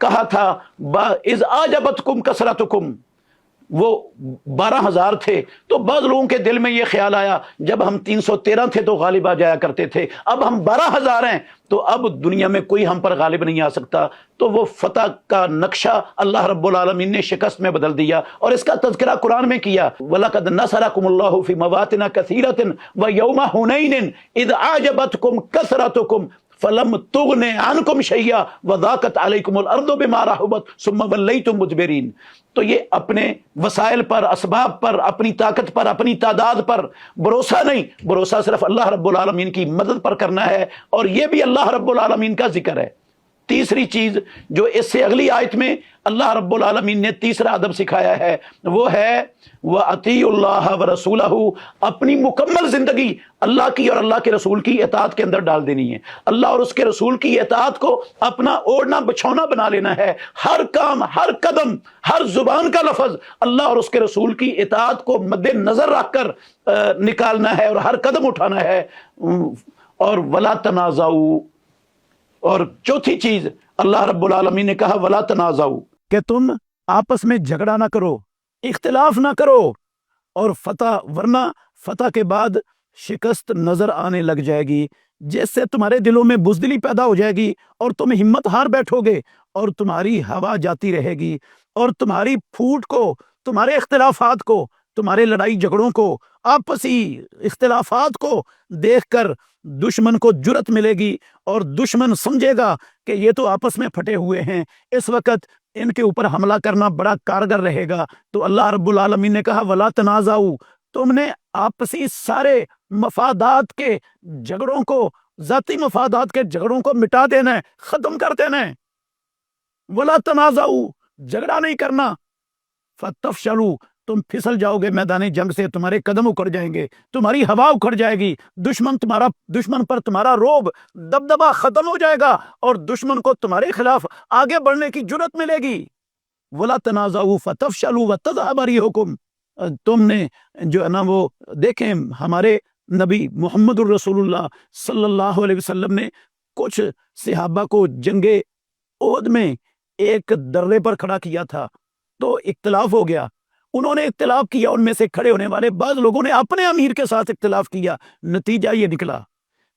کہا تھا اذ اعجبتکم کثرتکم، وہ 12,000 تھے، تو بعض لوگوں کے دل میں یہ خیال آیا جب ہم 313 تھے تو غالب آ جایا کرتے تھے، اب ہم 12,000 ہیں تو اب دنیا میں کوئی ہم پر غالب نہیں آ سکتا، تو وہ فتح کا نقشہ اللہ رب العالمین نے شکست میں بدل دیا، اور اس کا تذکرہ قرآن میں کیا، وَلَقَدْ نَصَرَكُمُ اللَّهُ فِي مَوَاطِنَ كَثِيرَةٍ وَيَوْمَ حُنَيْنٍ إِذْ أَعْجَبَتْكُمْ كَثْرَتُكُمْ فَلَمْ تُغْنِ عَنْكُمْ شَيْئًا وَضَاقَتْ عَلَيْكُمُ الْأَرْضُ بِمَا رَحُبَتْ ثُمَّ وَلَّيْتُمْ مُدْبِرِينَ۔ تو یہ اپنے وسائل پر، اسباب پر، اپنی طاقت پر، اپنی تعداد پر بھروسہ نہیں، بھروسہ صرف اللہ رب العالمین کی مدد پر کرنا ہے، اور یہ بھی اللہ رب العالمین کا ذکر ہے۔ تیسری چیز جو اس سے اگلی آیت میں اللہ رب العالمین نے تیسرا ادب سکھایا ہے وہ ہے وَأَطِيعُوا اللَّهَ وَرَسُولَهُ، اپنی مکمل زندگی اللہ کی اور اللہ کے رسول کی اطاعت کے اندر ڈال دینی ہے، اللہ اور اس کے رسول کی اطاعت کو اپنا اوڑھنا بچھونا بنا لینا ہے، ہر کام، ہر قدم، ہر زبان کا لفظ اللہ اور اس کے رسول کی اطاعت کو مد نظر رکھ کر نکالنا ہے اور ہر قدم اٹھانا ہے، اور وَلَا تَنَازَعُوا، اور چوتھی چیز اللہ رب العالمین نے کہا وَلَا تَنَازَعُوا، کہ تم آپس میں جھگڑا نہ کرو، اختلاف نہ کرو، اور ورنہ فتح کے بعد شکست نظر آنے لگ جائے گی، جس سے تمہارے دلوں میں بزدلی پیدا ہو جائے گی اور تم ہمت ہار بیٹھو گے، اور تمہاری ہوا جاتی رہے گی، اور تمہاری پھوٹ کو، تمہارے اختلافات کو، تمہارے لڑائی جھگڑوں کو، آپسی اختلافات کو دیکھ کر دشمن کو جرت ملے گی، اور دشمن سمجھے گا کہ یہ تو آپس میں پھٹے ہوئے ہیں، اس وقت ان کے اوپر حملہ کرنا بڑا کارگر رہے گا۔ تو اللہ رب العالمین نے کہا وَلَا تَنَازَعُوا، تم نے آپسی سارے مفادات کے جھگڑوں کو، ذاتی مفادات کے جھگڑوں کو مٹا دینا ہے، ختم کر دینا ہے، وَلَا تَنَازَعُوا، جھگڑا نہیں کرنا، فَتَفْشَلُوا، تم پھسل جاؤ گے میدان جنگ سے، تمہارے قدم اکھڑ جائیں گے، تمہاری ہوا اکھڑ جائے گی، دشمن پر تمہارا رعب، دبدبہ ختم ہو جائے گا، اور دشمن کو تمہارے خلاف آگے بڑھنے کی جرت ملے گی۔ وَلَا تَنَازَعُوا فَتَفْشَلُوا وَتَذْهَبَ رِيحُكُمْ، تم نے جو ہے نا وہ دیکھیں ہمارے نبی محمد الرسول اللہ صلی اللہ علیہ وسلم نے کچھ صحابہ کو جنگ احد میں ایک درے پر کھڑا کیا تھا، تو اختلاف ہو گیا، انہوں نے اختلاف کیا، ان میں سے کھڑے ہونے والے بعض لوگوں نے اپنے امیر کے ساتھ اختلاف کیا، نتیجہ یہ نکلا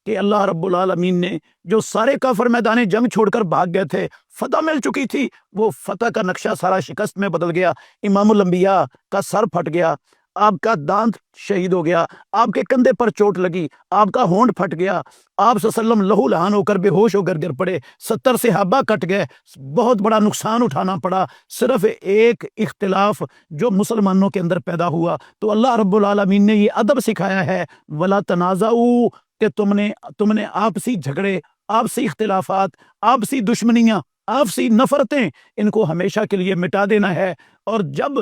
کہ اللہ رب العالمین نے جو سارے کافر میدان جنگ چھوڑ کر بھاگ گئے تھے، فتح مل چکی تھی، وہ فتح کا نقشہ سارا شکست میں بدل گیا، امام الانبیاء کا سر پھٹ گیا، آپ کا دانت شہید ہو گیا، آپ کے کندھے پر چوٹ لگی، آپ کا ہونٹ پھٹ گیا، آپ صلی اللہ علیہ وسلم لہو لہان ہو کر بے ہوش ہو کر گر پڑے، 70 صحابہ کٹ گئے، بہت بڑا نقصان اٹھانا پڑا، صرف ایک اختلاف جو مسلمانوں کے اندر پیدا ہوا۔ تو اللہ رب العالمین نے یہ ادب سکھایا ہے وَلَا تَنَازَعُوا، کہ تم نے آپسی جھگڑے، آپسی اختلافات، آپسی دشمنیاں، آپسی نفرتیں، ان کو ہمیشہ کے لیے مٹا دینا ہے، اور جب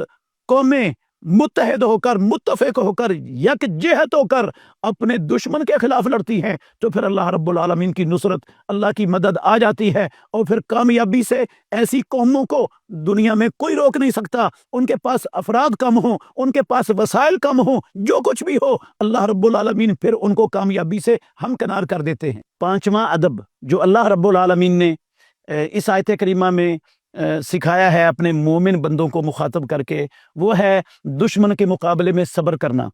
قومیں متحد ہو کر، متفق ہو کر، یکجہت ہو کر اپنے دشمن کے خلاف لڑتی ہیں تو پھر اللہ رب العالمین کی نصرت، اللہ کی مدد آ جاتی ہے، اور پھر کامیابی سے ایسی قوموں کو دنیا میں کوئی روک نہیں سکتا، ان کے پاس افراد کم ہوں، ان کے پاس وسائل کم ہوں، جو کچھ بھی ہو، اللہ رب العالمین پھر ان کو کامیابی سے ہمکنار کر دیتے ہیں۔ پانچواں ادب جو اللہ رب العالمین نے اس آیت کریمہ میں سکھایا ہے اپنے مومن بندوں کو مخاطب کر کے، وہ ہے دشمن کے مقابلے میں صبر کرنا،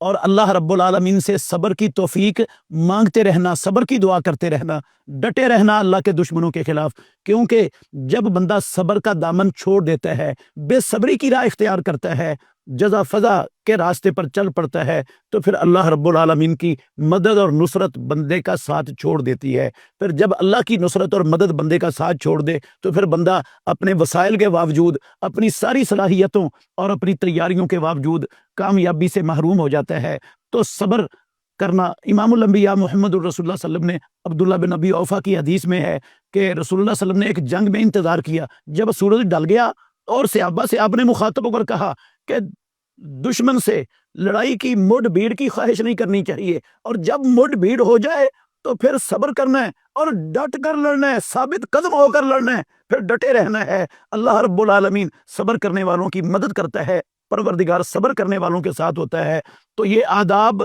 اور اللہ رب العالمین سے صبر کی توفیق مانگتے رہنا، صبر کی دعا کرتے رہنا، ڈٹے رہنا اللہ کے دشمنوں کے خلاف، کیونکہ جب بندہ صبر کا دامن چھوڑ دیتا ہے، بے صبری کی راہ اختیار کرتا ہے، جزا فضا کے راستے پر چل پڑتا ہے، تو پھر اللہ رب العالمین کی مدد اور نصرت بندے کا ساتھ چھوڑ دیتی ہے۔ پھر جب اللہ کی نصرت اور مدد بندے کا ساتھ چھوڑ دے تو پھر بندہ اپنے وسائل کے باوجود، اپنی ساری صلاحیتوں اور اپنی تیاریوں کے باوجود کامیابی سے محروم ہو جاتا ہے۔ تو صبر کرنا، امام الانبیاء محمد الرسول اللہ صلی اللہ علیہ وسلم نے عبداللہ بن ابی اوفا کی حدیث میں ہے کہ رسول اللہ صلی اللہ علیہ وسلم نے ایک جنگ میں انتظار کیا، جب سورج ڈل گیا اور صحابہ سے آپ نے مخاطب ہو کر کہا کہ دشمن سے لڑائی کی مڈ بھیڑ کی خواہش نہیں کرنی چاہیے، اور جب مڈ بھیڑ ہو جائے تو پھر صبر کرنا ہے اور ڈٹ کر لڑنا ہے، ثابت قدم ہو کر لڑنا ہے، پھر ڈٹے رہنا ہے۔ اللہ رب العالمین صبر کرنے والوں کی مدد کرتا ہے، پروردگار صبر کرنے والوں کے ساتھ ہوتا ہے۔ تو یہ آداب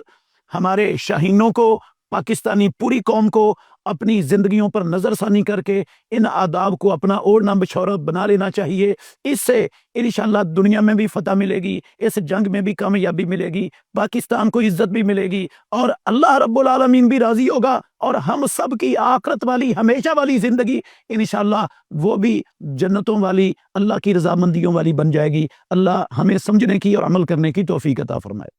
ہمارے شاہینوں کو، پاکستانی پوری قوم کو اپنی زندگیوں پر نظر ثانی کر کے ان آداب کو اپنا اوڑھنا بچھونا بنا لینا چاہیے۔ اس سے انشاءاللہ دنیا میں بھی فتح ملے گی، اس جنگ میں بھی کامیابی ملے گی، پاکستان کو عزت بھی ملے گی، اور اللہ رب العالمین بھی راضی ہوگا، اور ہم سب کی آخرت والی ہمیشہ والی زندگی انشاءاللہ وہ بھی جنتوں والی، اللہ کی رضامندیوں والی بن جائے گی۔ اللہ ہمیں سمجھنے کی اور عمل کرنے کی توفیق عطا فرمائے۔